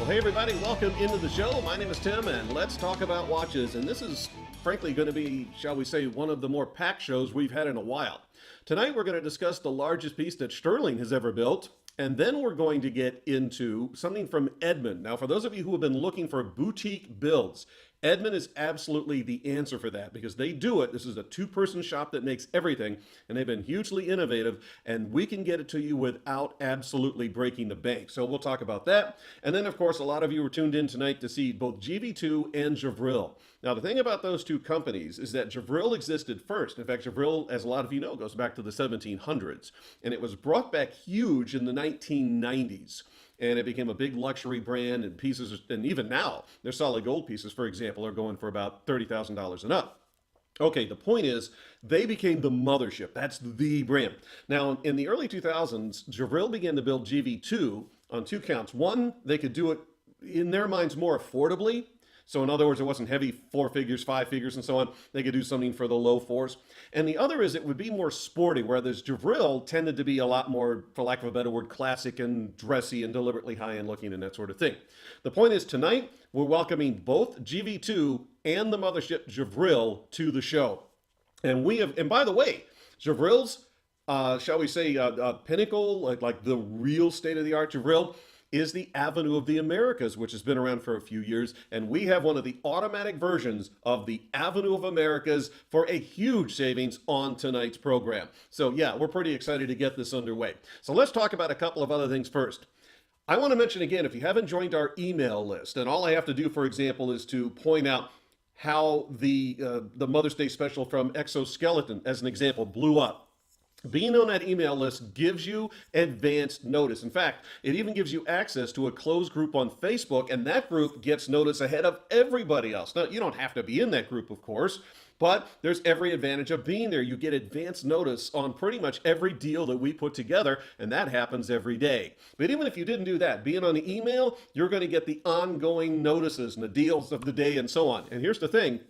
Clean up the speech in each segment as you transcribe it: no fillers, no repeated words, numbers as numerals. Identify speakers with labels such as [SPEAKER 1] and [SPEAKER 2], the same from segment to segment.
[SPEAKER 1] Well, hey everybody, welcome into the show. My name is Tim, and let's talk about watches. And this is frankly going to be, shall we say, one of the more packed shows we've had in a while. Tonight we're going to discuss the largest piece that Stuhrling has ever built, and then we're going to get into something from Edmond. Now, for those of you who have been looking for boutique builds, Edmond is absolutely the answer for that because they do it. This is a two-person shop that makes everything, and they've been hugely innovative, and we can get it to you without absolutely breaking the bank. So we'll talk about that. And then, of course, a lot of you were tuned in tonight to see both GV2 and Jabril. Now, the thing about those two companies is that Jabril existed first. In fact, Jabril, as a lot of you know, goes back to the 1700s, and it was brought back huge in the 1990s. And it became a big luxury brand, and pieces, and even now, their solid gold pieces, for example, are going for about $30,000 and up. Okay, the point is, they became the mothership. That's the brand. Now, in the early 2000s, Jabril began to build GV2 on two counts. One, they could do it, in their minds, more affordably. So in other words, it wasn't heavy 4 figures, 5 figures, and so on. They could do something for the low fours. And the other is it would be more sporty, whereas Gevril tended to be a lot more, for lack of a better word, classic and dressy and deliberately high-end looking and that sort of thing. The point is tonight, we're welcoming both GV2 and the mothership Jabril to the show. And we have, and by the way, Javril's, shall we say, pinnacle, like the real state-of-the-art Jabril, is the Avenue of the Americas, which has been around for a few years, and we have one of the automatic versions of the Avenue of Americas for a huge savings on tonight's program. So yeah, we're pretty excited to get this underway. So let's talk about a couple of other things first. I want to mention again, if you haven't joined our email list, and all I have to do, for example, is to point out how the Mother's Day special from Exoskeleton, as an example, blew up. Being on that email list gives you advanced notice. In fact, it even gives you access to a closed group on Facebook, and that group gets notice ahead of everybody else. Now, you don't have to be in that group, of course, but there's every advantage of being there. You get advanced notice on pretty much every deal that we put together, and that happens every day. But even if you didn't do that, being on the email, you're going to get the ongoing notices and the deals of the day and so on. And here's the thing.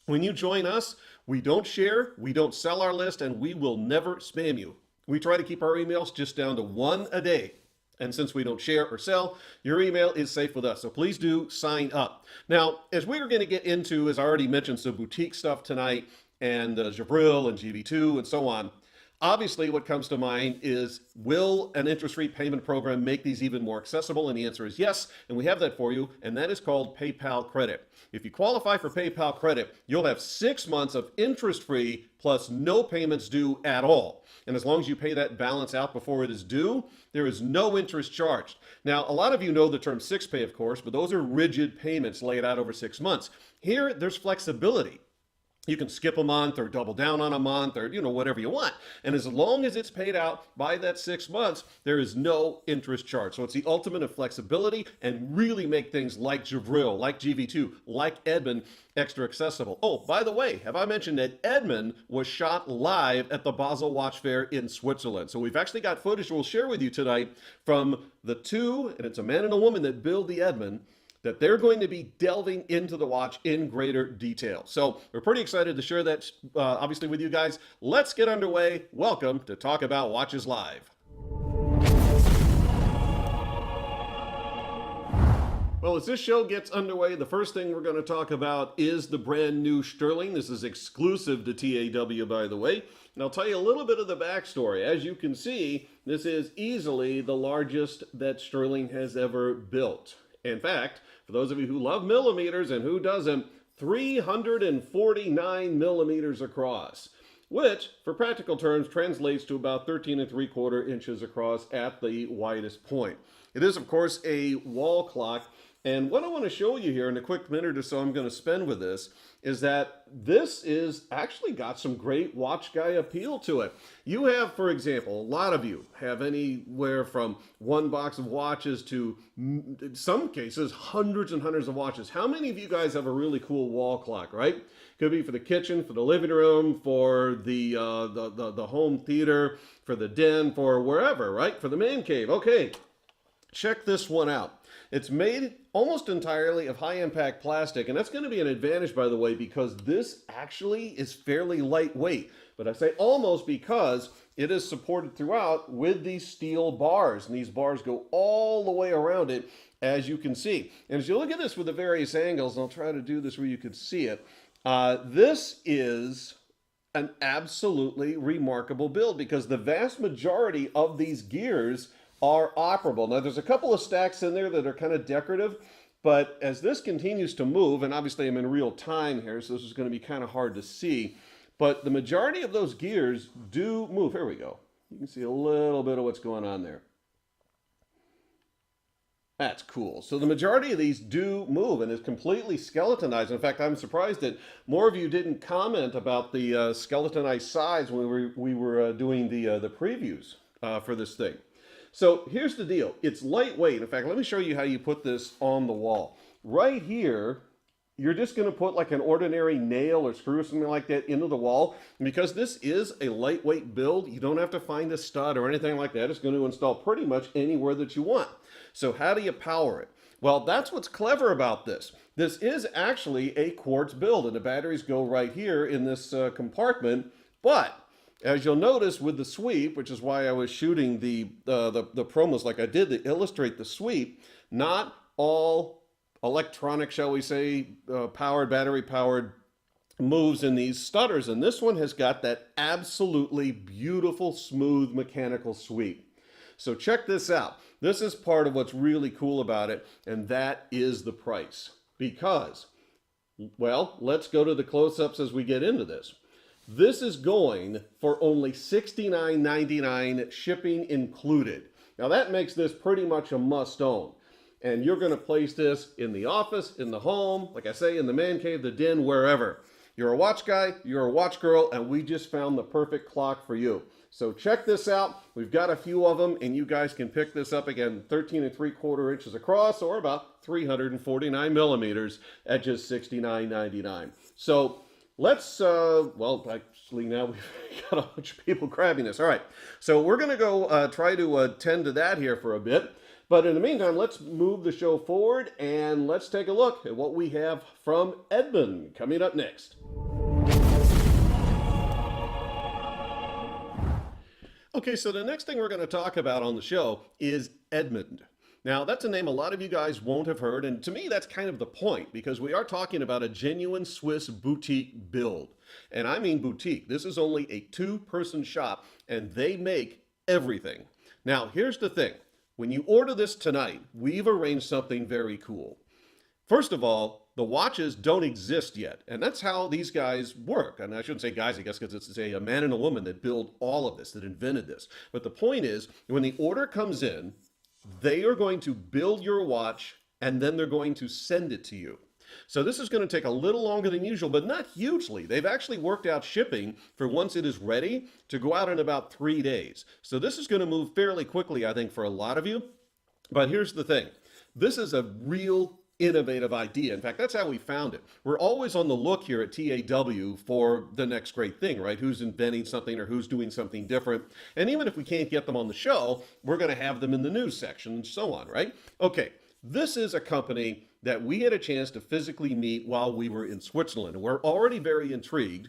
[SPEAKER 1] When you join us, we don't share, we don't sell our list, and we will never spam you. We try to keep our emails just down to 1 a day. And since we don't share or sell, your email is safe with us. So please do sign up. Now, as we are going to get into, as I already mentioned, some boutique stuff tonight, and Jabril and GV2 and so on, obviously, what comes to mind is, will an interest-free payment program make these even more accessible? And the answer is yes, and we have that for you, and that is called PayPal Credit. If you qualify for PayPal Credit, you'll have 6 months of interest-free plus no payments due at all. And as long as you pay that balance out before it is due, there is no interest charged. Now, a lot of you know the term 6-pay, of course, but those are rigid payments laid out over 6 months. Here, there's flexibility. You can skip a month or double down on a month or, whatever you want. And as long as it's paid out by that 6 months, there is no interest charge. So it's the ultimate of flexibility and really make things like Jabril, like GV2, like Edmond extra accessible. Oh, by the way, have I mentioned that Edmond was shot live at the Basel Watch Fair in Switzerland? So we've actually got footage we'll share with you tonight from the two, and it's a man and a woman that build the Edmond, that they're going to be delving into the watch in greater detail. So we're pretty excited to share that, obviously, with you guys. Let's get underway. Welcome to Talk About Watches Live. Well, as this show gets underway, the first thing we're going to talk about is the brand new Stuhrling. This is exclusive to TAW, by the way. And I'll tell you a little bit of the backstory. As you can see, this is easily the largest that Stuhrling has ever built. In fact, for those of you who love millimeters and who doesn't, 349 millimeters across, which, for practical terms, translates to about 13¾ inches across at the widest point. It is, of course, a wall clock. And what I want to show you here in a quick minute or so I'm going to spend with this is that this is actually got some great watch guy appeal to it. You have, for example, a lot of you have anywhere from one box of watches to, in some cases, hundreds and hundreds of watches. How many of you guys have a really cool wall clock, right? Could be for the kitchen, for the living room, for the home theater, for the den, for wherever, right? For the man cave. Okay, check this one out. It's made almost entirely of high-impact plastic, and that's going to be an advantage, by the way, because this actually is fairly lightweight. But I say almost because it is supported throughout with these steel bars, and these bars go all the way around it, as you can see. And as you look at this with the various angles, and I'll try to do this where you can see it, this is an absolutely remarkable build because the vast majority of these gears are operable. Now, there's a couple of stacks in there that are kind of decorative, but as this continues to move, and obviously I'm in real time here, so this is going to be kind of hard to see, but the majority of those gears do move. Here we go. You can see a little bit of what's going on there. That's cool. So the majority of these do move and is completely skeletonized. In fact, I'm surprised that more of you didn't comment about the skeletonized sides when we were doing the previews for this thing. So here's the deal. It's lightweight. In fact, let me show you how you put this on the wall. Right here, you're just going to put like an ordinary nail or screw or something like that into the wall. And because this is a lightweight build, you don't have to find a stud or anything like that. It's going to install pretty much anywhere that you want. So how do you power it? Well, that's what's clever about this. This is actually a quartz build, and the batteries go right here in this compartment. But as you'll notice with the sweep, which is why I was shooting the promos like I did to illustrate the sweep, not all electronic, shall we say, battery powered moves in these stutters. And this one has got that absolutely beautiful, smooth mechanical sweep. So check this out. This is part of what's really cool about it, and that is the price. Because, well, let's go to the close-ups as we get into this. This is going for only $69.99, shipping included. Now that makes this pretty much a must-own. And you're going to place this in the office, in the home, like I say, in the man cave, the den, wherever. You're a watch guy, you're a watch girl, and we just found the perfect clock for you. So check this out. We've got a few of them, and you guys can pick this up again, 13 3/4 inches across, or about 349 millimeters at just $69.99. So let's, well, actually now we've got a bunch of people grabbing this. All right, so we're going to go try to tend to that here for a bit. But in the meantime, let's move the show forward, and let's take a look at what we have from Edmond coming up next. Okay, so the next thing we're going to talk about on the show is Edmond. Now, that's a name a lot of you guys won't have heard, and to me, that's kind of the point, because we are talking about a genuine Swiss boutique build. And I mean boutique. This is only a two-person shop, and they make everything. Now, here's the thing. When you order this tonight, we've arranged something very cool. First of all, the watches don't exist yet, and that's how these guys work. And I shouldn't say guys, I guess, because it's a man and a woman that build all of this, that invented this. But the point is, when the order comes in, they are going to build your watch, and then they're going to send it to you. So this is going to take a little longer than usual, but not hugely. They've actually worked out shipping for once it is ready to go out in about 3 days. So this is going to move fairly quickly, I think, for a lot of you. But here's the thing. This is a real innovative idea. In fact, that's how we found it. We're always on the look here at TAW for the next great thing, right? Who's inventing something or who's doing something different. And even if we can't get them on the show, we're going to have them in the news section and so on, right? Okay, this is a company that we had a chance to physically meet while we were in Switzerland. We're already very intrigued.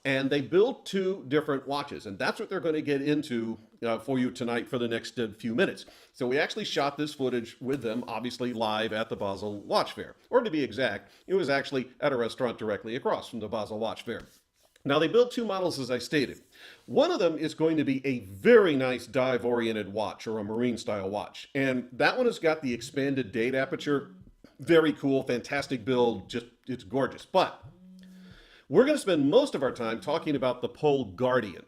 [SPEAKER 1] And they built two different watches, and that's what they're going to get into for you tonight for the next few minutes. So we actually shot this footage with them, obviously live at the Basel Watch Fair. Or to be exact, it was actually at a restaurant directly across from the Basel Watch Fair. Now, they built two models, as I stated. One of them is going to be a very nice dive-oriented watch, or a marine-style watch. And that one has got the expanded date aperture. Very cool, fantastic build, just it's gorgeous. But we're going to spend most of our time talking about the Pole Guardian.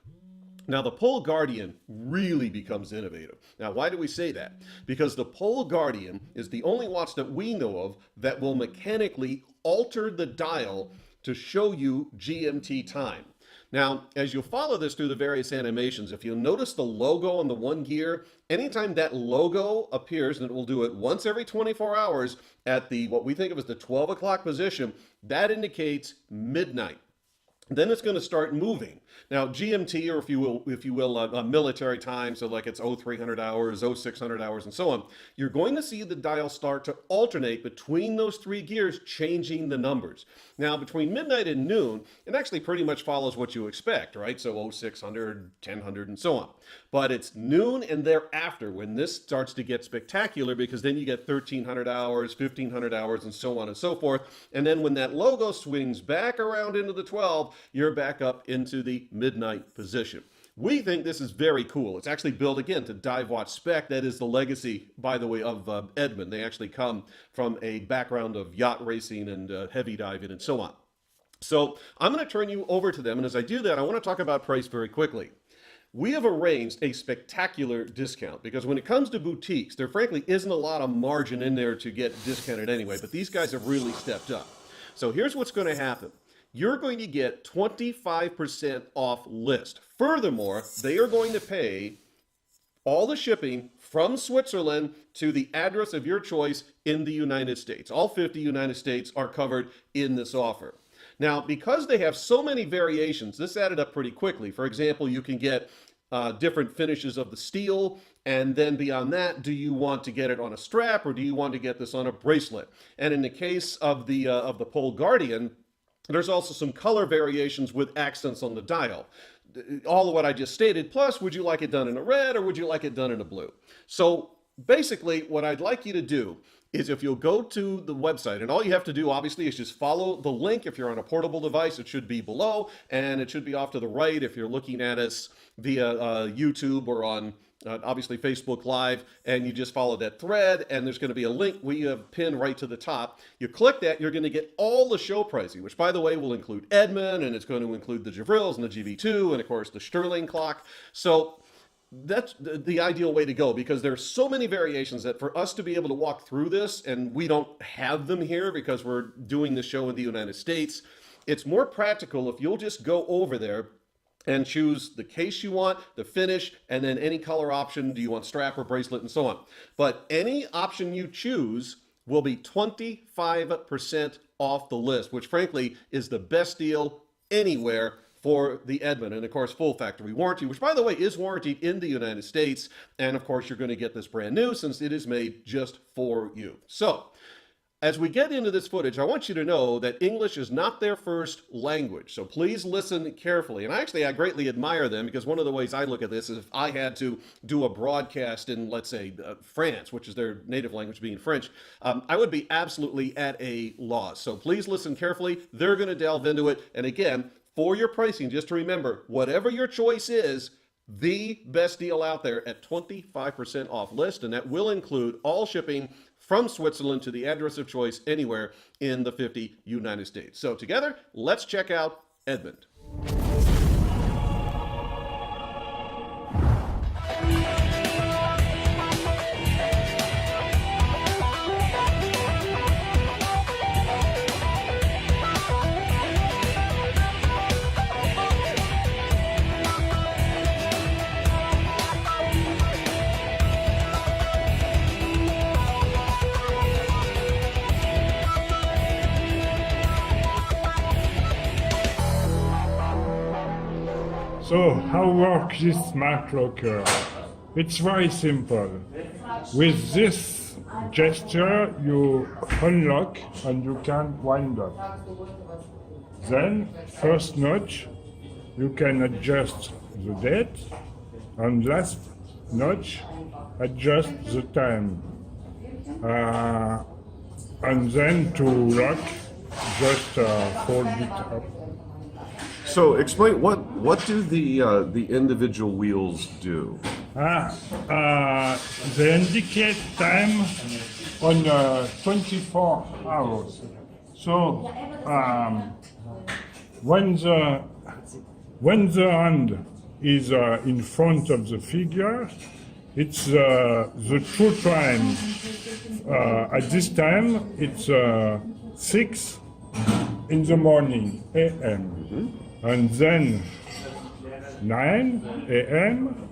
[SPEAKER 1] Now, the Pole Guardian really becomes innovative. Now, why do we say that? Because the Pole Guardian is the only watch that we know of that will mechanically alter the dial to show you GMT time. Now, as you follow this through the various animations, if you'll notice the logo on the one gear, anytime that logo appears, and it will do it once every 24 hours at the, what we think of as the 12 o'clock position, that indicates midnight. Then it's going to start moving. Now, GMT, or if you will, military time, so like it's 0300 hours, 0600 hours, and so on, you're going to see the dial start to alternate between those three gears, changing the numbers. Now, between midnight and noon, it actually pretty much follows what you expect, right? So 0600, 1000, and so on. But it's noon and thereafter when this starts to get spectacular, because then you get 1300 hours, 1500 hours, and so on and so forth. And then when that logo swings back around into the 12, you're back up into the midnight position. We think this is very cool. It's actually built, again, to dive watch spec. That is the legacy, by the way, of Edmond. They actually come from a background of yacht racing and heavy diving and so on. So I'm going to turn you over to them. And as I do that, I want to talk about price very quickly. We have arranged a spectacular discount because when it comes to boutiques, there frankly isn't a lot of margin in there to get discounted anyway, but these guys have really stepped up. So here's what's going to happen. You're going to get 25% off list. Furthermore, they are going to pay all the shipping from Switzerland to the address of your choice in the United States. All 50 United States are covered in this offer. Now, because they have so many variations, this added up pretty quickly. For example, you can get different finishes of the steel, and then beyond that, do you want to get it on a strap or do you want to get this on a bracelet? And in the case of the Pole Guardian, there's also some color variations with accents on the dial. All of what I just stated, plus would you like it done in a red or would you like it done in a blue? So basically what I'd like you to do is if you'll go to the website, and all you have to do obviously is just follow the link. If you're on a portable device, it should be below, and it should be off to the right if you're looking at us via YouTube or on obviously Facebook Live, and you just follow that thread, and there's going to be a link we have pinned right to the top. You click that, you're going to get all the show pricing, which by the way will include Edmond, and it's going to include the Jabrils and the GV2, and of course the Stuhrling clock. So that's the ideal way to go, because there's so many variations that for us to be able to walk through this, and we don't have them here because we're doing the show in the United States, it's more practical if you'll just go over there and choose the case you want, the finish, and then any color option. Do you want strap or bracelet and so on? But any option you choose will be 25% off the list, which frankly is the best deal anywhere for the Edmond. And of course, full factory warranty, which by the way is warranted in the United States. And of course, you're going to get this brand new since it is made just for you. So as we get into this footage, I want you to know that English is not their first language. So please listen carefully. And I greatly admire them, because one of the ways I look at this is if I had to do a broadcast in, let's say, France, which is their native language being French, I would be absolutely at a loss. So please listen carefully. They're going to delve into it. And again, for your pricing, just to remember, whatever your choice is, the best deal out there at 25% off list, and that will include all shipping from Switzerland to the address of choice anywhere in the 50 United States. So together, let's check out Edmond.
[SPEAKER 2] So, how works this smart locker? It's very simple. With this gesture, you unlock and you can wind up. Then, first notch, you can adjust the date, and last notch, adjust the time. And then to lock, just fold it up.
[SPEAKER 1] So explain, what do the individual wheels do?
[SPEAKER 2] They indicate time on 24 hours. So when the hand is in front of the figure, it's the true time. At this time, it's 6 in the morning, a.m. Mm-hmm. And then 9 a.m.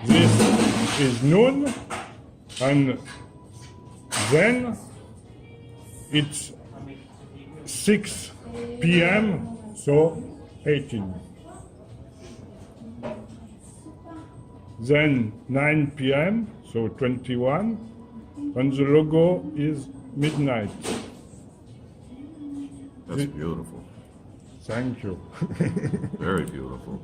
[SPEAKER 2] This is noon, and then it's 6 p.m. So 18. Then 9 p.m., so 21, and the logo is midnight.
[SPEAKER 1] That's beautiful.
[SPEAKER 2] Thank you.
[SPEAKER 1] Very beautiful.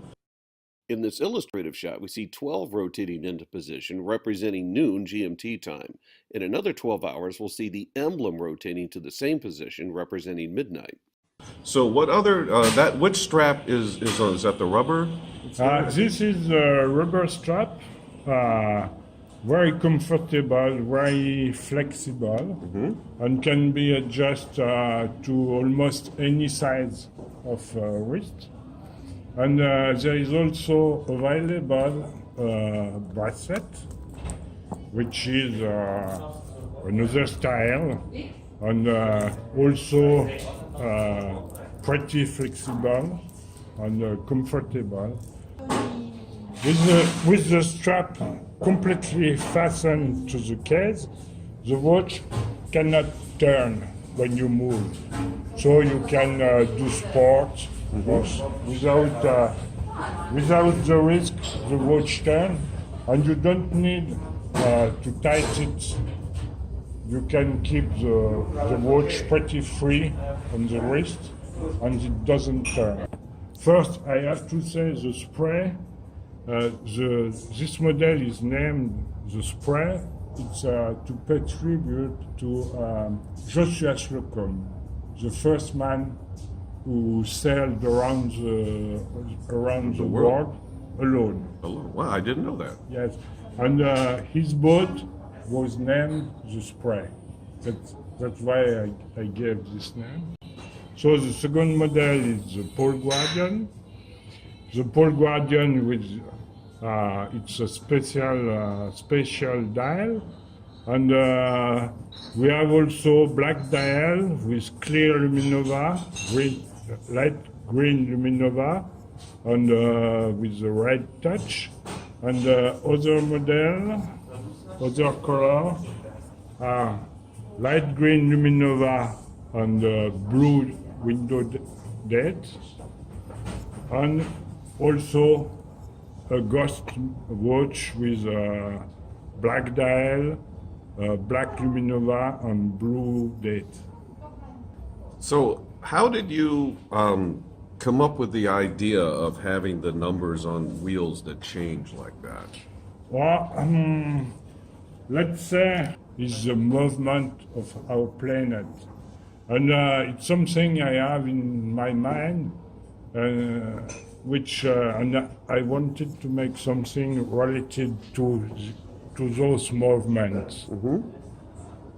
[SPEAKER 1] In this illustrative shot, we see 12 rotating into position, representing noon GMT time. In another 12 hours, we'll see the emblem rotating to the same position, representing midnight. So what other, which strap is on? Is that the rubber?
[SPEAKER 2] This is a rubber strap, very comfortable, very flexible, and can be adjusted to almost any size of wrist. And there is also available bracelet, which is another style, and also pretty flexible and comfortable. With the strap completely fastened to the case, the watch cannot turn when you move. So you can do sport without the risk the watch turn, and you don't need to tighten it. You can keep the watch pretty free on the wrist, and it doesn't turn. First, I have to say the spray. This model is named the spray. It's to pay tribute to Joshua Slocum, the first man who sailed around the world alone.
[SPEAKER 1] Alone? Wow, I didn't know that.
[SPEAKER 2] Yes, and his boat was named the Spray. That's why I gave this name. So the second model is the Pole Guardian. The Pole Guardian with it's a special dial, and we have also black dial with clear luminova, light green luminova, and with the red touch, and other model, other color are light green luminova and blue window date, and also a ghost watch with black dial, black luminova, and blue date.
[SPEAKER 1] So how did you come up with the idea of having the numbers on wheels that change like that?
[SPEAKER 2] Well, let's say it's the movement of our planet. And it's something I have in my mind, which and I wanted to make something related to those movements.
[SPEAKER 1] Mm-hmm.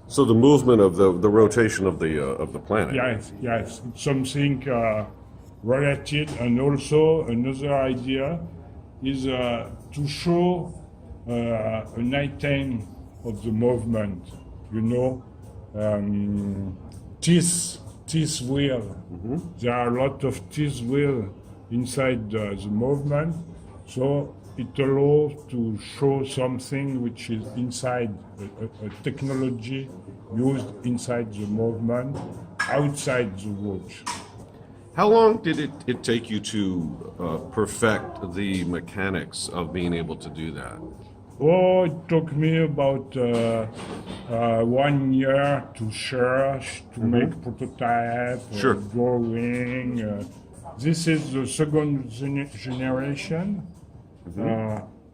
[SPEAKER 1] So the movement of the rotation of the planet.
[SPEAKER 2] Yes, it's something related, and also another idea is to show an item of the movement. You know, teeth wheel. Mm-hmm. There are a lot of teeth wheel inside the movement, so it allows to show something which is inside a technology used inside the movement, outside the watch.
[SPEAKER 1] How long did it take you to perfect the mechanics of being able to do that?
[SPEAKER 2] Oh, it took me about 1 year to search, to make prototype,
[SPEAKER 1] Sure.
[SPEAKER 2] drawing. This is the second generation,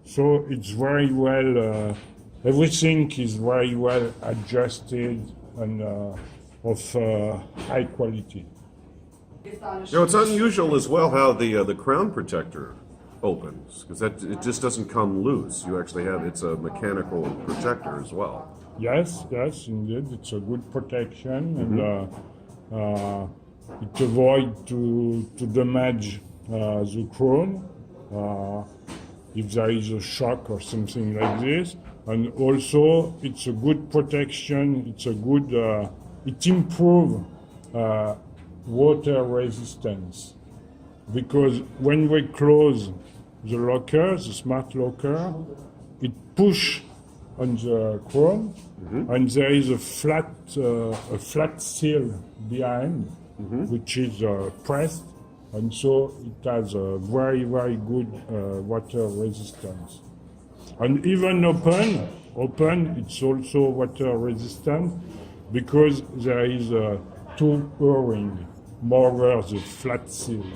[SPEAKER 2] so it's very well, everything is very well adjusted and of high quality.
[SPEAKER 1] You know, it's unusual as well how the crown protector opens, because it just doesn't come loose. You actually have, it's a mechanical protector as well.
[SPEAKER 2] Yes, indeed, it's a good protection, and it avoids to damage the crown if there is a shock or something like this. And also, it's a good protection. It's a good. It improves water resistance, because when we close the locker, the smart locker, it pushes on the chrome, and there is a flat seal behind, which is pressed, and so it has a very, very good water resistance. And even open, it's also water resistant because there is a two O-ring, more the flat seal.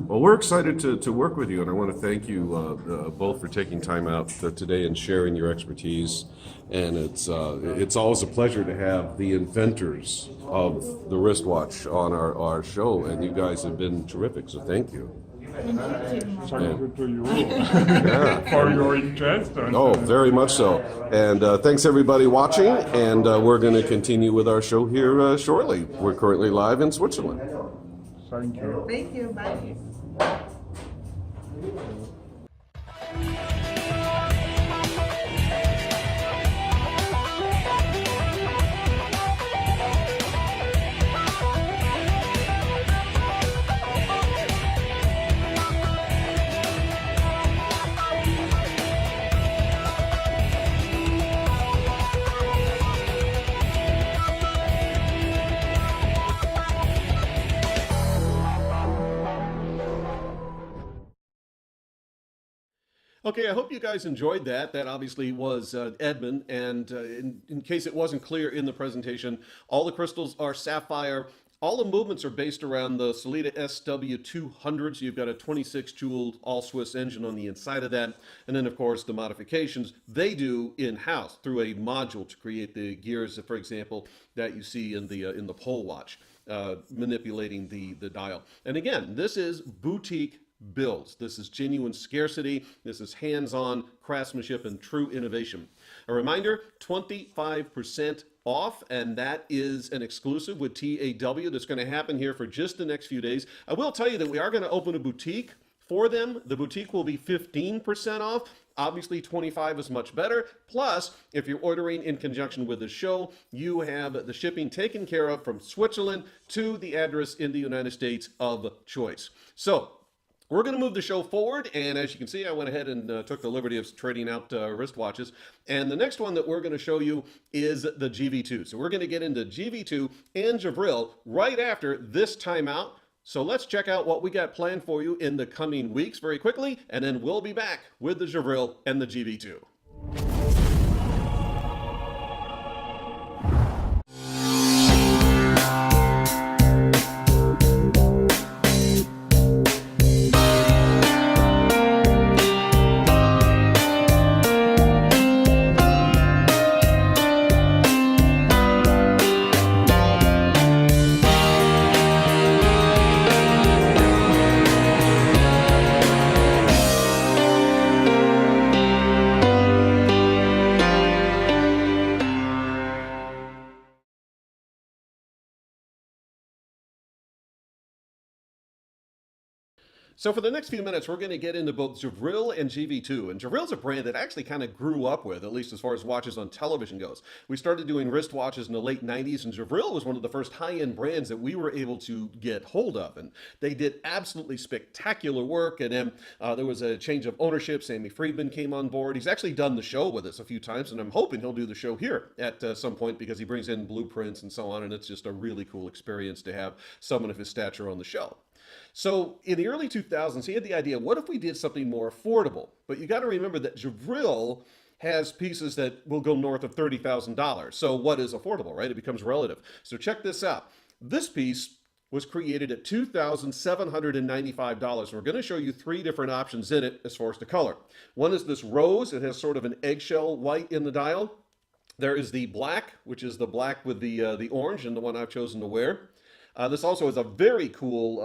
[SPEAKER 1] Well, we're excited to work with you, and I want to thank you both for taking time out today and sharing your expertise. And it's always a pleasure to have the inventors of the wristwatch on our show, and you guys have been terrific, so thank you.
[SPEAKER 2] Thank you to you for your interest.
[SPEAKER 1] Oh, very much so. And thanks everybody watching, and we're going to continue with our show here shortly. We're currently live in Switzerland.
[SPEAKER 2] Thank you.
[SPEAKER 3] Thank you. Bye.
[SPEAKER 1] Okay, I hope you guys enjoyed that. That obviously was Edmond, and in case it wasn't clear in the presentation, all the crystals are sapphire. All the movements are based around the Sellita SW200, so you've got a 26-joule all-Swiss engine on the inside of that. And then, of course, the modifications they do in-house through a module to create the gears, for example, that you see in the pole watch, manipulating the dial. And again, this is boutique builds. This is genuine scarcity. This is hands-on craftsmanship and true innovation. A reminder, 25% off, and that is an exclusive with TAW that's going to happen here for just the next few days. I will tell you that we are going to open a boutique for them. The boutique will be 15% off. Obviously, 25 is much better. Plus, if you're ordering in conjunction with the show, you have the shipping taken care of from Switzerland to the address in the United States of choice. So, we're going to move the show forward, and as you can see, I went ahead and took the liberty of trading out wristwatches. And the next one that we're going to show you is the GV2. So we're going to get into GV2 and Jabril right after this timeout. So let's check out what we got planned for you in the coming weeks very quickly, and then we'll be back with the Jabril and the GV2. So for the next few minutes, we're going to get into both Gevril and GV2. And Gevril's a brand that I actually kind of grew up with, at least as far as watches on television goes. We started doing wristwatches in the late 90s, and Gevril was one of the first high-end brands that we were able to get hold of. And they did absolutely spectacular work. And then there was a change of ownership. Sammy Friedman came on board. He's actually done the show with us a few times, and I'm hoping he'll do the show here at some point because he brings in blueprints and so on, and it's just a really cool experience to have someone of his stature on the show. So in the early 2000s, he had the idea, what if we did something more affordable? But you got to remember that Jabril has pieces that will go north of $30,000. So what is affordable, right? It becomes relative. So check this out. This piece was created at $2,795. We're going to show you three different options in it as far as the color. One is this rose. It has sort of an eggshell white in the dial. There is the black, which is the black with the orange, and the one I've chosen to wear. This also is a very cool,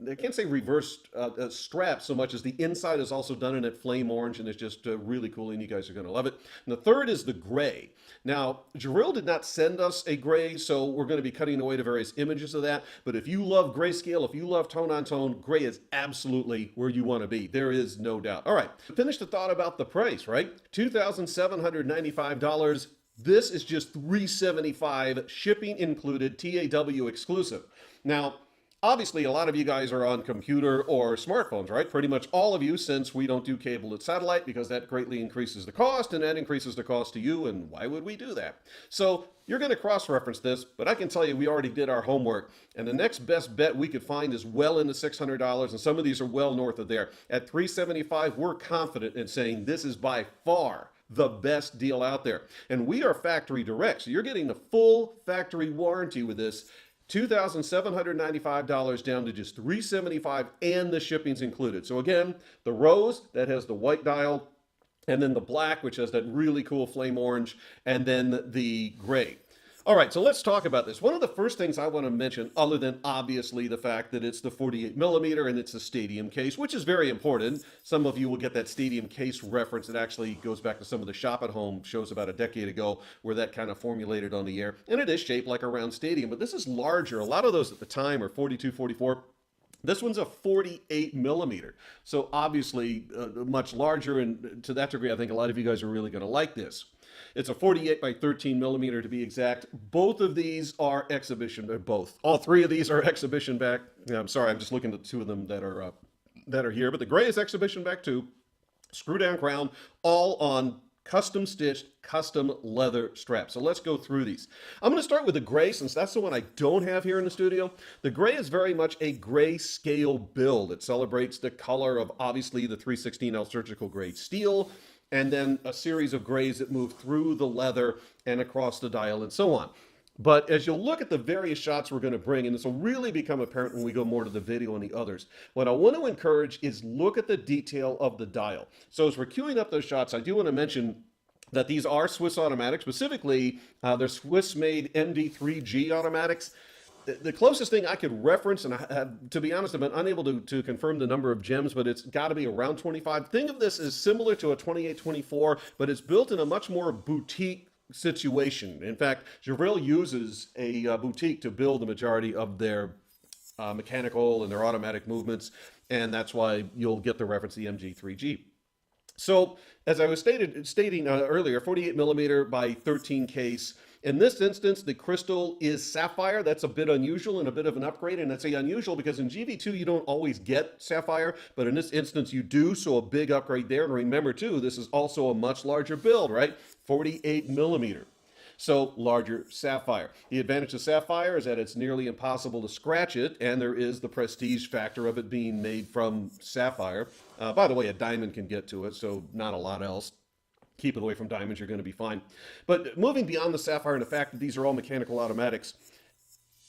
[SPEAKER 1] I can't say reversed strap so much as the inside is also done in that flame orange, and it's just really cool, and you guys are going to love it. And the third is the gray. Now, Gevril did not send us a gray, so we're going to be cutting away to various images of that. But if you love grayscale, if you love tone-on-tone, gray is absolutely where you want to be. There is no doubt. All right, finish the thought about the price, right? $2,795. This is just $375, shipping included, TAW exclusive. Now, Obviously, a lot of you guys are on computer or smartphones, right? Pretty much all of you, since we don't do cable and satellite because that greatly increases the cost, and that increases the cost to you, and why would we do that? So you're going to cross-reference this, but I can tell you we already did our homework, and the next best bet we could find is well into $600, and some of these are well north of there. At $375, we're confident in saying this is by far the best deal out there. And we are factory direct, so you're getting the full factory warranty with this. $2,795 down to just $375, and the shipping's included. So again, the rose that has the white dial, and then the black, which has that really cool flame orange, and then the gray. All right, so let's talk about this. One of the first things I want to mention, other than obviously the fact that it's the 48 millimeter and it's a stadium case, which is very important. Some of you will get that stadium case reference. It actually goes back to some of the Shop at Home shows about a decade ago where that kind of formulated on the air. And it is shaped like a round stadium, but this is larger. A lot of those at the time are 42, 44. This one's a 48 millimeter. So obviously much larger, and to that degree, I think a lot of you guys are really going to like this. It's a 48 by 13 millimeter to be exact. Both of these are exhibition, both. All three of these are exhibition back. Yeah, I'm sorry, I'm just looking at two of them that are here. But the gray is exhibition back too. Screw down crown, all on custom stitched, custom leather straps. So let's go through these. I'm going to start with the gray since that's the one I don't have here in the studio. The gray is very much a gray scale build. It celebrates the color of obviously the 316L surgical grade steel, and then a series of grays that move through the leather and across the dial and so on. But as you'll look at the various shots we're going to bring, and this will really become apparent when we go more to the video and the others, what I want to encourage is look at the detail of the dial. So as we're queuing up those shots, I do want to mention that these are Swiss automatics. Specifically, they're Swiss-made MD3G automatics. The closest thing I could reference, and I have, to be honest, I've been unable to confirm the number of gems, but it's got to be around 25. Think of this as similar to a 2824, but it's built in a much more boutique situation. In fact, Jabril uses a boutique to build the majority of their mechanical and their automatic movements, and that's why you'll get the reference to the MG3G. So, as I was stating earlier, 48 millimeter by 13 case. In this instance, the crystal is sapphire. That's a bit unusual and a bit of an upgrade. And I say unusual because in GV2, you don't always get sapphire, but in this instance, you do. So a big upgrade there. And remember, too, this is also a much larger build, right? 48 millimeter. So larger sapphire. The advantage of sapphire is that it's nearly impossible to scratch it, and there is the prestige factor of it being made from sapphire. By the way, a diamond can get to it, so not a lot else. Keep it away from diamonds, you're going to be fine. But moving beyond the sapphire and the fact that these are all mechanical automatics,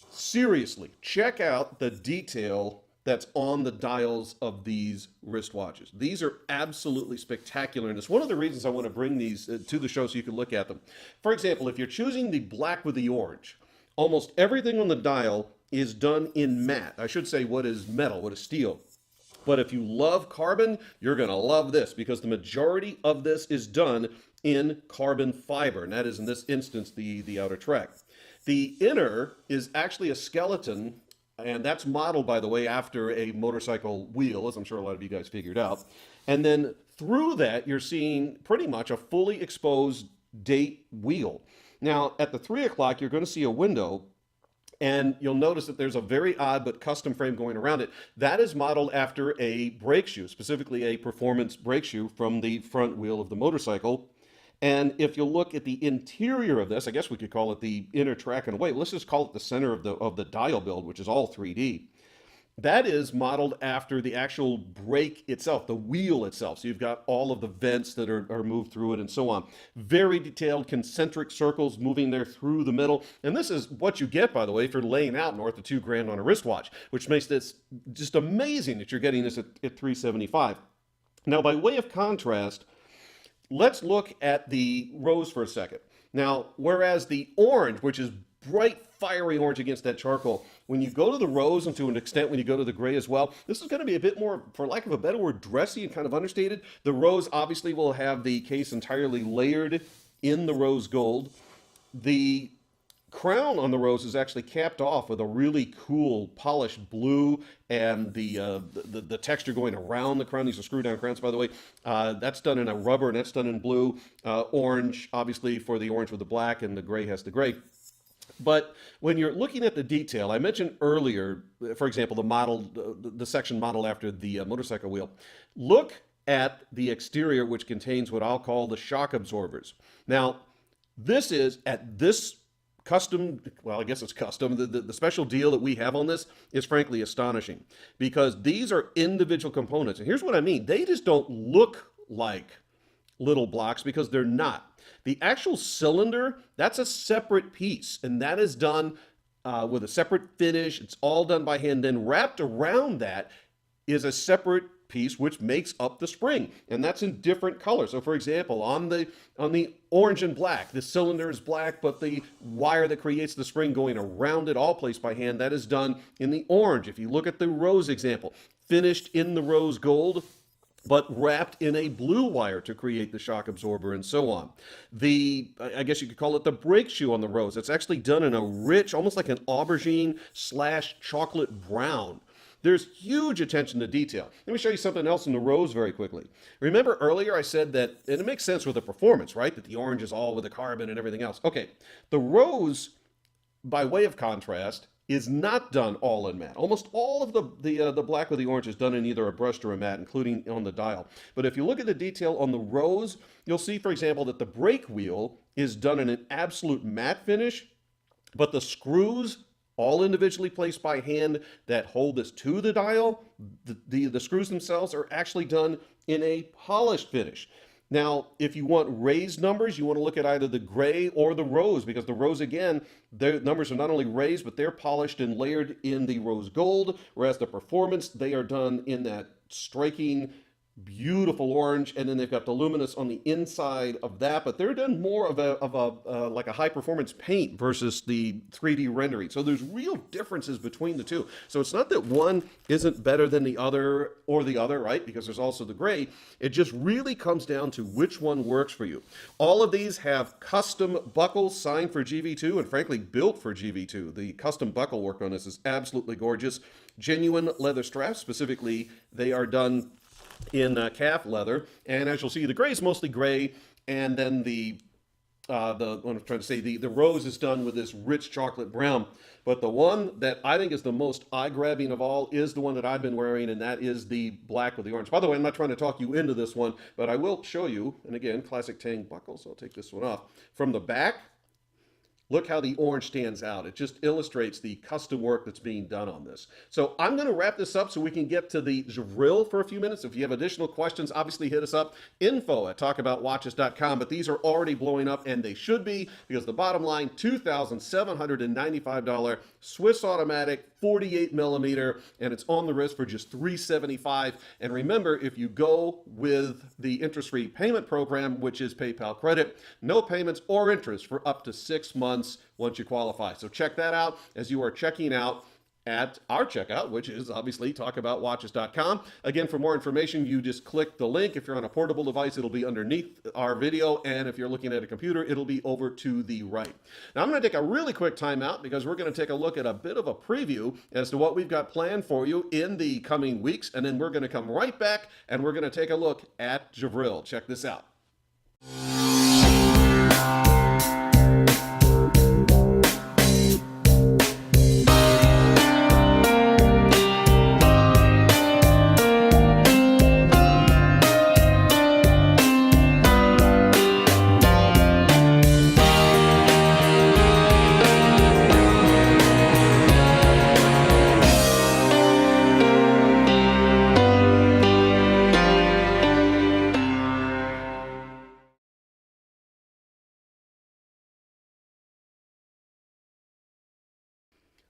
[SPEAKER 1] seriously, check out the detail that's on the dials of these wristwatches. These are absolutely spectacular, and it's one of the reasons I want to bring these to the show so you can look at them. For example, if you're choosing the black with the orange, almost everything on the dial is done in matte. I should say what is metal, what is steel. But if you love carbon, you're going to love this because the majority of this is done in carbon fiber, and that is in this instance the outer track. The inner is actually a skeleton, and that's modeled, by the way, after a motorcycle wheel, as I'm sure a lot of you guys figured out. And then through that, you're seeing pretty much a fully exposed date wheel. Now, at the 3 o'clock, you're going to see a window, and you'll notice that there's a very odd but custom frame going around it. That is modeled after a brake shoe, specifically a performance brake shoe from the front wheel of the motorcycle. And if you look at the interior of this, I guess we could call it the inner track and weight. Let's just call it the center of the dial build, which is all 3D. That is modeled after the actual brake itself, the wheel itself. So you've got all of the vents that are moved through it and so on. Very detailed concentric circles moving there through the middle. And this is what you get, by the way, if you're laying out north of $2,000 on a wristwatch, which makes this just amazing that you're getting this at $375. Now, by way of contrast, let's look at the rose for a second. Now, whereas the orange, which is bright, fiery orange against that charcoal, when you go to the rose, and to an extent when you go to the gray as well, this is going to be a bit more, for lack of a better word, dressy and kind of understated. The rose obviously will have the case entirely layered in the rose gold. The crown on the rose is actually capped off with a really cool polished blue, and the texture going around the crown. These are screw down crowns, by the way. That's done in a rubber, and that's done in blue. Orange, obviously, for the orange with the black, and the gray has the gray. But when you're looking at the detail, I mentioned earlier, for example, the model, the section model after the motorcycle wheel. Look at the exterior, which contains what I'll call the shock absorbers. Now, this is at this custom, well, I guess it's custom. The special deal that we have on this is frankly astonishing because these are individual components. And here's what I mean. They just don't look like little blocks because they're not. The actual cylinder, that's a separate piece, and that is done with a separate finish. It's all done by hand. Then wrapped around that is a separate piece which makes up the spring, and that's in different colors. So for example, on the orange and black, the cylinder is black, but the wire that creates the spring going around it, all placed by hand, that is done in the orange. If you look at the rose example, finished in the rose gold, but wrapped in a blue wire to create the shock absorber and so on. I guess you could call it the brake shoe on the rose. It's actually done in a rich, almost like an aubergine / chocolate brown. There's huge attention to detail. Let me show you something else in the rose very quickly. Remember earlier I said that, and it makes sense with the performance, right? That the orange is all with the carbon and everything else. Okay, the rose, by way of contrast, is not done all in matte. Almost all of the black with the orange is done in either a brushed or a matte, including on the dial. But if you look at the detail on the rose, you'll see, for example, that the brake wheel is done in an absolute matte finish, but the screws, all individually placed by hand that hold this to the dial, the screws themselves are actually done in a polished finish. Now, if you want raised numbers, you want to look at either the gray or the rose, because the rose, again, their numbers are not only raised, but they're polished and layered in the rose gold, whereas the performance, they are done in that striking, beautiful orange, and then they've got the luminous on the inside of that, but they're done more of a like a high performance paint versus the 3D rendering. So there's real differences between the two. So it's not that one isn't better than the other or the other, right? Because there's also the gray. It just really comes down to which one works for you. All of these have custom buckles signed for GV2 and frankly built for GV2. The custom buckle work on this is absolutely gorgeous. Genuine leather straps, specifically, they are done in calf leather, and as you'll see, the gray is mostly gray, and then what I'm trying to say, the rose is done with this rich chocolate brown. But the one that I think is the most eye-grabbing of all is the one that I've been wearing, and that is the black with the orange. By the way, I'm not trying to talk you into this one, but I will show you, and again, classic Tang buckle, so I'll take this one off. From the back, look how the orange stands out. It just illustrates the custom work that's being done on this. So I'm going to wrap this up so we can get to the Gevril for a few minutes. If you have additional questions, obviously hit us up, info@talkaboutwatches.com. But these are already blowing up, and they should be, because the bottom line, $2,795 Swiss automatic, 48 millimeter, and it's on the wrist for just $375. And remember, if you go with the interest-free payment program, which is PayPal credit, no payments or interest for up to 6 months once you qualify. So check that out as you are checking out at our checkout, which is obviously talkaboutwatches.com. Again, for more information, you just click the link. If you're on a portable device, it'll be underneath our video, and if you're looking at a computer, it'll be over to the right. Now, I'm going to take a really quick time out because we're going to take a look at a bit of a preview as to what we've got planned for you in the coming weeks, and then we're going to come right back and we're going to take a look at Jabril. Check this out.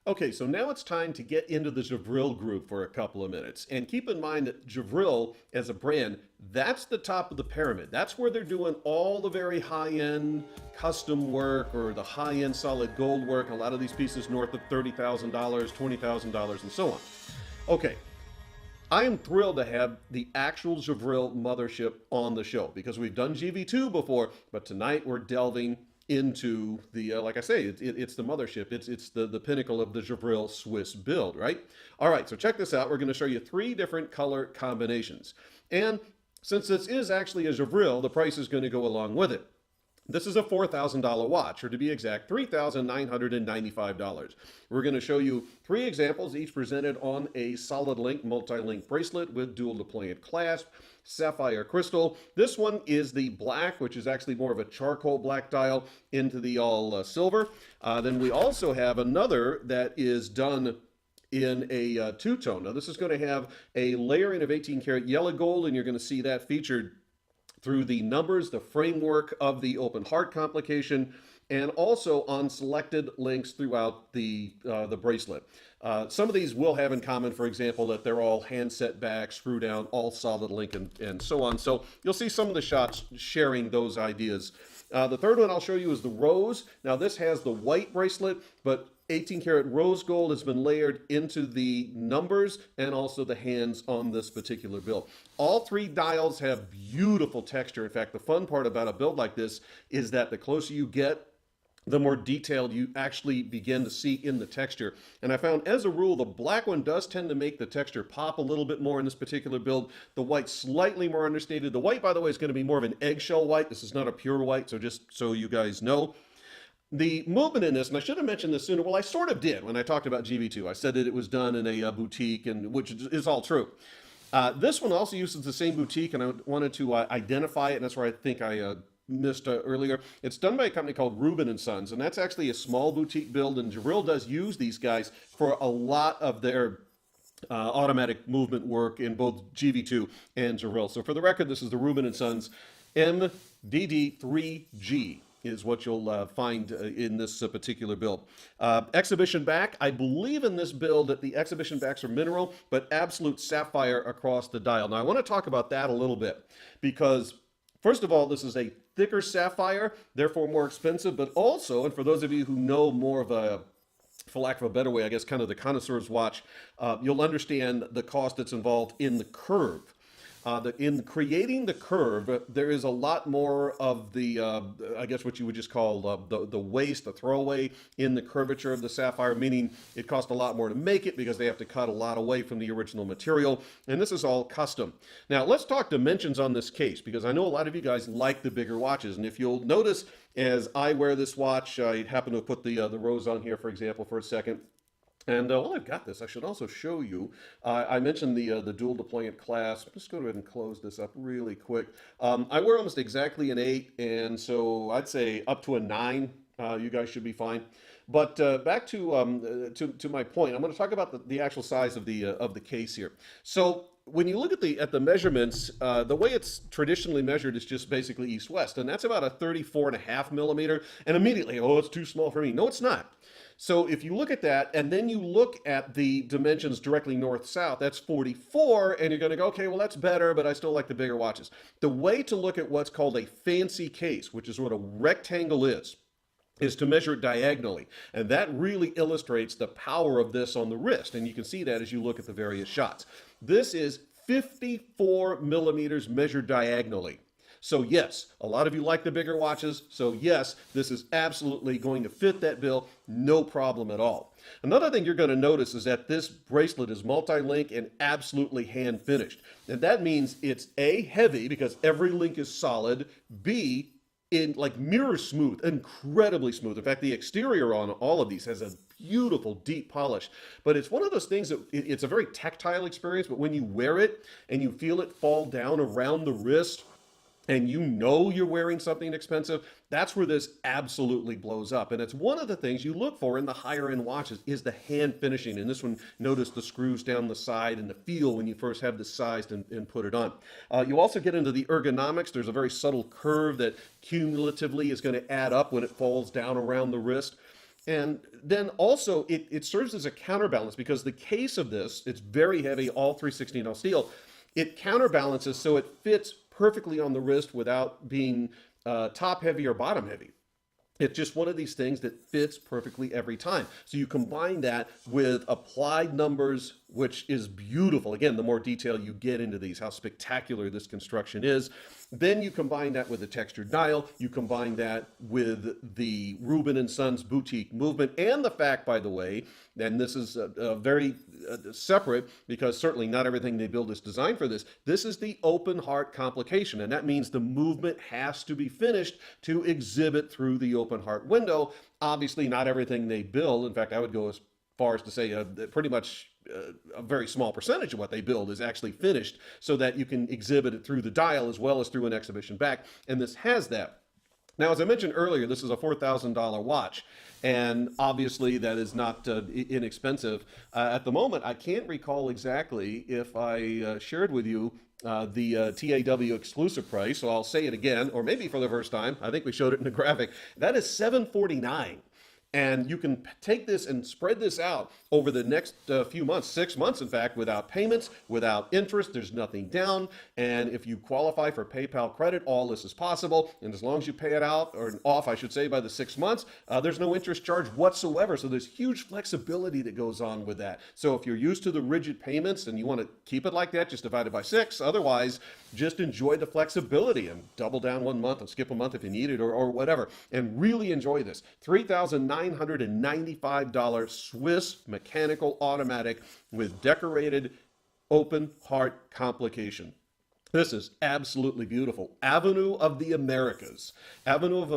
[SPEAKER 1] Okay, so now it's time to get into the Jabril group for a couple of minutes. And keep in mind that Jabril, as a brand, that's the top of the pyramid. That's where they're doing all the very high-end custom work or the high-end solid gold work. A lot of these pieces north of $30,000, $20,000, and so on. Okay, I am thrilled to have the actual Gevril mothership on the show because we've done GV2 before, but tonight we're delving into the, like I say, it's the mothership. It's the pinnacle of the Gevril Swiss build, right? All right, so check this out. We're going to show you 3 different color combinations. And since this is actually a Gevril, the price is going to go along with it. This is a $4,000 watch, or to be exact, $3,995. We're going to show you 3 examples, each presented on a solid link, multi-link bracelet with dual deployant clasp, sapphire crystal. This one is the black, which is actually more of a charcoal black dial into the all silver. Then we also have another that is done in a two-tone. Now this is going to have a layering of 18 karat yellow gold, and you're going to see that featured through the numbers, the framework of the open heart complication, and also on selected links throughout the bracelet. Some of these will have in common, for example, that they're all hand set back, screw down, all solid link, and so on. So you'll see some of the shots sharing those ideas. The third one I'll show you is the rose. Now this has the white bracelet, but 18 karat rose gold has been layered into the numbers and also the hands on this particular build. All 3 dials have beautiful texture. In fact, the fun part about a build like this is that the closer you get, the more detailed you actually begin to see in the texture. And I found, as a rule, the black one does tend to make the texture pop a little bit more in this particular build. The white slightly more understated. The white, by the way, is going to be more of an eggshell white. This is not a pure white, so just so you guys know. The movement in this, and I should have mentioned this sooner, well, I sort of did when I talked about GV2. I said that it was done in a boutique, and which is all true. This one also uses the same boutique, and I wanted to identify it, and that's where I think I missed earlier. It's done by a company called Rubin & Sons, and that's actually a small boutique build, and Jabril does use these guys for a lot of their automatic movement work in both GV2 and Jabril. So for the record, this is the Rubin & Sons MDD3G. Is what you'll find in this particular build. Exhibition back, I believe in this build that the exhibition backs are mineral, but absolute sapphire across the dial. Now I want to talk about that a little bit because, first of all, this is a thicker sapphire, therefore more expensive, but also, and for those of you who know more of a, for lack of a better way, I guess kind of the connoisseur's watch, you'll understand the cost that's involved in the curve. In creating the curve, there is a lot more of the, I guess what you would just call the waste, the throwaway in the curvature of the sapphire, meaning it costs a lot more to make it because they have to cut a lot away from the original material, and this is all custom. Now, let's talk dimensions on this case, because I know a lot of you guys like the bigger watches, and if you'll notice, as I wear this watch, I happen to have put the rose on here, for example, for a second. And while I've got this, I should also show you, I mentioned the dual deployant clasp. Just go ahead and close this up really quick. I wear almost exactly an 8, and so I'd say up to a 9. You guys should be fine. But back to my point, I'm going to talk about the actual size of the case here. So when you look at the measurements, the way it's traditionally measured is just basically east-west, and that's about a 34.5 millimeter. And immediately, oh, it's too small for me. No, it's not. So if you look at that, and then you look at the dimensions directly north-south, that's 44, and you're going to go, okay, well, that's better, but I still like the bigger watches. The way to look at what's called a fancy case, which is what a rectangle is to measure it diagonally. And that really illustrates the power of this on the wrist, and you can see that as you look at the various shots. This is 54 millimeters measured diagonally. So yes, a lot of you like the bigger watches, so yes, this is absolutely going to fit that bill, no problem at all. Another thing you're going to notice is that this bracelet is multi-link and absolutely hand finished. And that means it's A, heavy because every link is solid, B, in like mirror smooth, incredibly smooth. In fact, the exterior on all of these has a beautiful deep polish, but it's one of those things that it's a very tactile experience, but when you wear it and you feel it fall down around the wrist, and you know you're wearing something expensive, that's where this absolutely blows up. And it's one of the things you look for in the higher end watches is the hand finishing. And this one, notice the screws down the side and the feel when you first have this sized and put it on. You also get into the ergonomics. There's a very subtle curve that cumulatively is going to add up when it falls down around the wrist. And then also it serves as a counterbalance because the case of this, it's very heavy, all 316L steel. It counterbalances so it fits perfectly on the wrist without being top heavy or bottom heavy. It's just one of these things that fits perfectly every time. So you combine that with applied numbers, which is beautiful. Again, the more detail you get into these, how spectacular this construction is. Then you combine that with the textured dial. You combine that with the Rubin and Sons boutique movement, and the fact, by the way, and this is very separate, because certainly not everything they build is designed for this. This is the open heart complication, and that means the movement has to be finished to exhibit through the open heart window. Obviously, not everything they build. In fact, I would go as far as to say pretty much a very small percentage of what they build is actually finished so that you can exhibit it through the dial as well as through an exhibition back. And this has that. Now, as I mentioned earlier, this is a $4,000 watch, and obviously that is not inexpensive. At the moment, I can't recall exactly if I shared with you the TAW exclusive price, so I'll say it again, or maybe for the first time. I think we showed it in the graphic. That is $749. And you can take this and spread this out over the next few months, 6 months, in fact, without payments, without interest. There's nothing down. And if you qualify for PayPal credit, all this is possible. And as long as you pay it out, or off, I should say, by the 6 months, there's no interest charge whatsoever. So there's huge flexibility that goes on with that. So if you're used to the rigid payments and you want to keep it like that, just divide it by 6. Otherwise, just enjoy the flexibility and double down 1 month and skip a month if you need it, or whatever. And really enjoy this. $3,995 Swiss mechanical automatic with decorated open heart complication. This is absolutely beautiful. Avenue of the Americas. Avenue of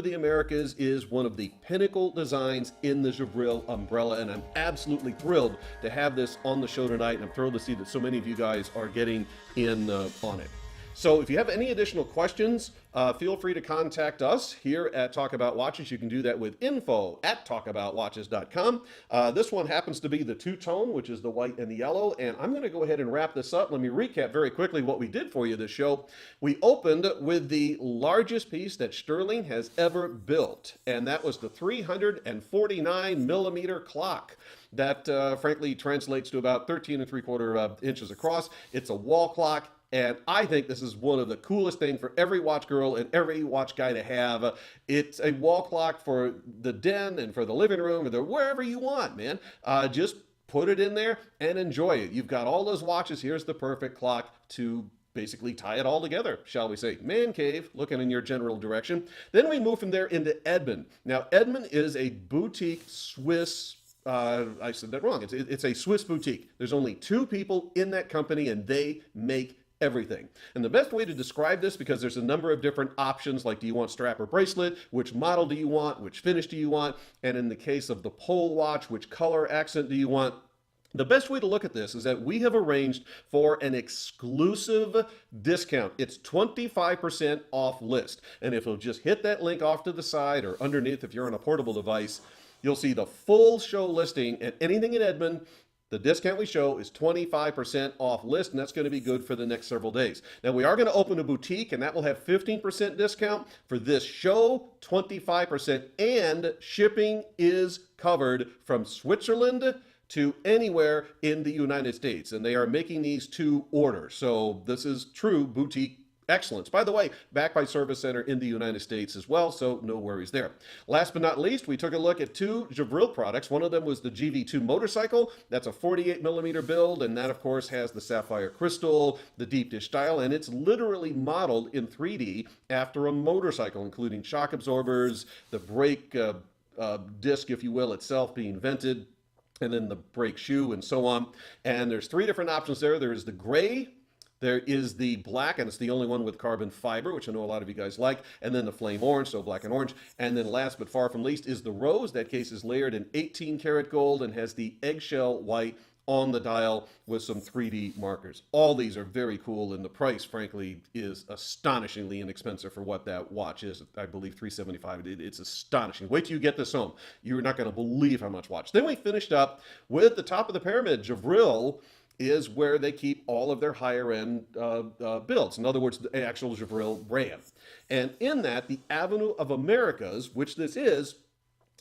[SPEAKER 1] the Americas is one of the pinnacle designs in the Jabril umbrella, and I'm absolutely thrilled to have this on the show tonight, and I'm thrilled to see that so many of you guys are getting in on it. So if you have any additional questions, feel free to contact us here at Talk About Watches. You can do that with info@talkaboutwatches.com. This one happens to be the two-tone, which is the white and the yellow. And I'm going to go ahead and wrap this up. Let me recap very quickly what we did for you this show. We opened with the largest piece that Stuhrling has ever built, and that was the 349 millimeter clock. That frankly translates to about 13 3/4 inches across. It's a wall clock. And I think this is one of the coolest things for every watch girl and every watch guy to have. It's a wall clock for the den and for the living room or wherever you want, man. Just put it in there and enjoy it. You've got all those watches. Here's the perfect clock to basically tie it all together, shall we say. Man cave, looking in your general direction. Then we move from there into Edmond. Now, Edmond is a boutique Swiss I said that wrong. It's a Swiss boutique. There's only 2 people in that company, and they make everything. And the best way to describe this, because there's a number of different options, like do you want strap or bracelet, which model do you want, which finish do you want, and in the case of the pole watch, which color accent do you want. The best way to look at this is that we have arranged for an exclusive discount. It's 25% off list. And if you'll just hit that link off to the side or underneath if you're on a portable device, you'll see the full show listing, and anything in Edmond, the discount we show is 25% off list, and that's going to be good for the next several days. Now, we are going to open a boutique, and that will have 15% discount. For this show, 25%, and shipping is covered from Switzerland to anywhere in the United States, and they are making these to order. So this is true boutique excellence. By the way, backed by Service Center in the United States as well, so no worries there. Last but not least, we took a look at 2 Gevril products. One of them was the GV2 motorcycle. That's a 48 millimeter build, and that of course has the sapphire crystal, the deep dish dial, and it's literally modeled in 3D after a motorcycle, including shock absorbers, the brake disc, if you will, itself being vented, and then the brake shoe and so on. And there's 3 different options there. There is the gray, there is the black, and it's the only one with carbon fiber, which I know a lot of you guys like, and then the flame orange, so black and orange. And then last but far from least is the rose. That case is layered in 18 karat gold and has the eggshell white on the dial with some 3D markers. All these are very cool, and the price, frankly, is astonishingly inexpensive for what that watch is. I believe $375. It's astonishing. Wait till you get this home. You're not going to believe how much watch. Then we finished up with the top of the pyramid. Jabril is where they keep all of their higher end builds. In other words, the actual Jabril brand. And in that, the Avenue of Americas, which this is,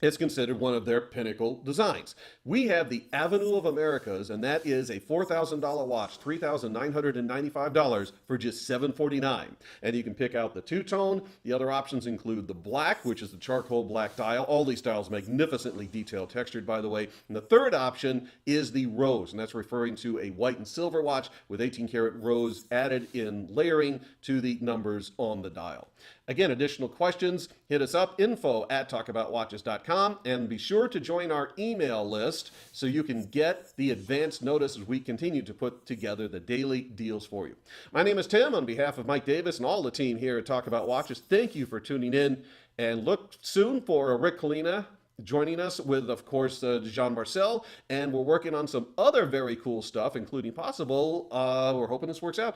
[SPEAKER 1] It's considered one of their pinnacle designs. We have the Avenue of Americas, and that is a $4,000 watch, $3,995 for just $749. And you can pick out the two-tone. The other options include the black, which is the charcoal black dial. All these styles magnificently detailed, textured, by the way. And the third option is the rose, and that's referring to a white and silver watch with 18-karat rose added in layering to the numbers on the dial. Again, additional questions, hit us up, info@talkaboutwatches.com, and be sure to join our email list so you can get the advance notice as we continue to put together the daily deals for you. My name is Tim. On behalf of Mike Davis and all the team here at Talk About Watches, thank you for tuning in, and look soon for Rick Colina joining us with, of course, Jean Marcel, and we're working on some other very cool stuff, including possible, we're hoping this works out,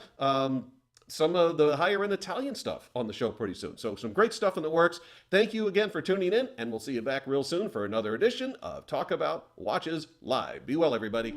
[SPEAKER 1] some of the higher end Italian stuff on the show pretty soon. So some great stuff in the works. Thank you again for tuning in, and we'll see you back real soon for another edition of Talk About Watches Live. Be well, everybody.